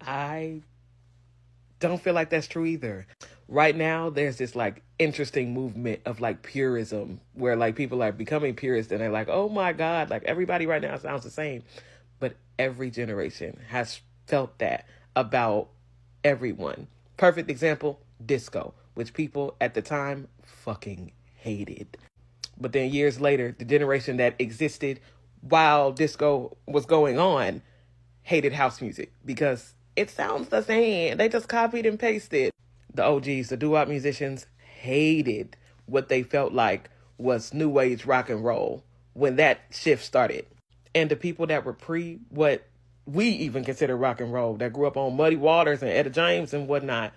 I don't feel like that's true either. Right now, there's this like interesting movement of like purism where like people are becoming purists and they're like, oh my God, like everybody right now sounds the same. But every generation has felt that about everyone. Perfect example, disco, which people at the time fucking hated. But then years later, the generation that existed while disco was going on hated house music because it sounds the same. They just copied and pasted. The OGs, the doo-wop musicians, hated what they felt like was new age rock and roll when that shift started. And the people that were pre what we even consider rock and roll, that grew up on Muddy Waters and Etta James and whatnot,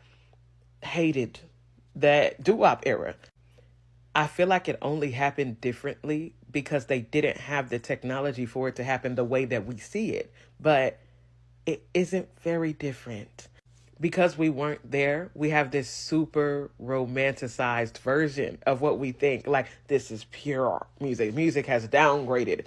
hated that doo-wop era. I feel like it only happened differently because they didn't have the technology for it to happen the way that we see it. But it isn't very different. Because we weren't there, we have this super romanticized version of what we think. Like, this is pure music. Music has downgraded.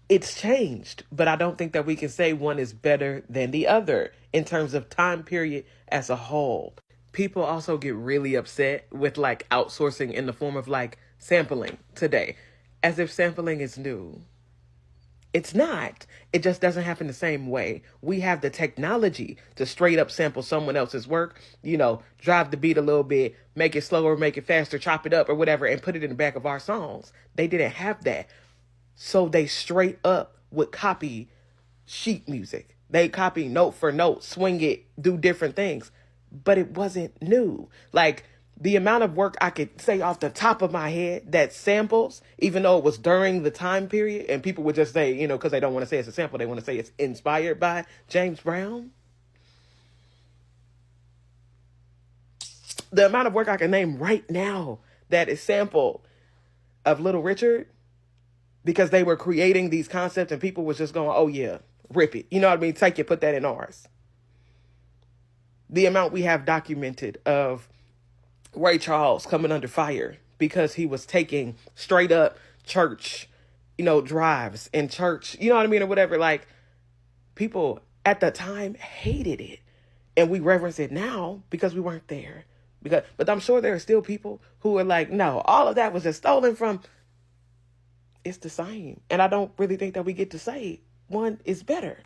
It's changed, but I don't think that we can say one is better than the other in terms of time period as a whole. People also get really upset with like outsourcing in the form of like sampling today, as if sampling is new. It's not. It just doesn't happen the same way. We have the technology to straight up sample someone else's work, drive the beat a little bit, make it slower, make it faster, chop it up or whatever, and put it in the back of our songs. They didn't have that. So they straight up would copy sheet music. They copy note for note, swing it, do different things. But it wasn't new. Like, the amount of work I could say off the top of my head that samples, even though it was during the time period, and people would just say, because they don't want to say it's a sample, they want to say it's inspired by James Brown. The amount of work I can name right now that is sample of Little Richard, because they were creating these concepts and people was just going, oh yeah, rip it. You know what I mean? Take it, put that in ours. The amount we have documented of Ray Charles coming under fire because he was taking straight up church, drives in church, you know what I mean? Or whatever. Like, people at the time hated it. And we reverence it now because we weren't there. But I'm sure there are still people who are like, no, all of that was just stolen from. It's the same. And I don't really think that we get to say one is better.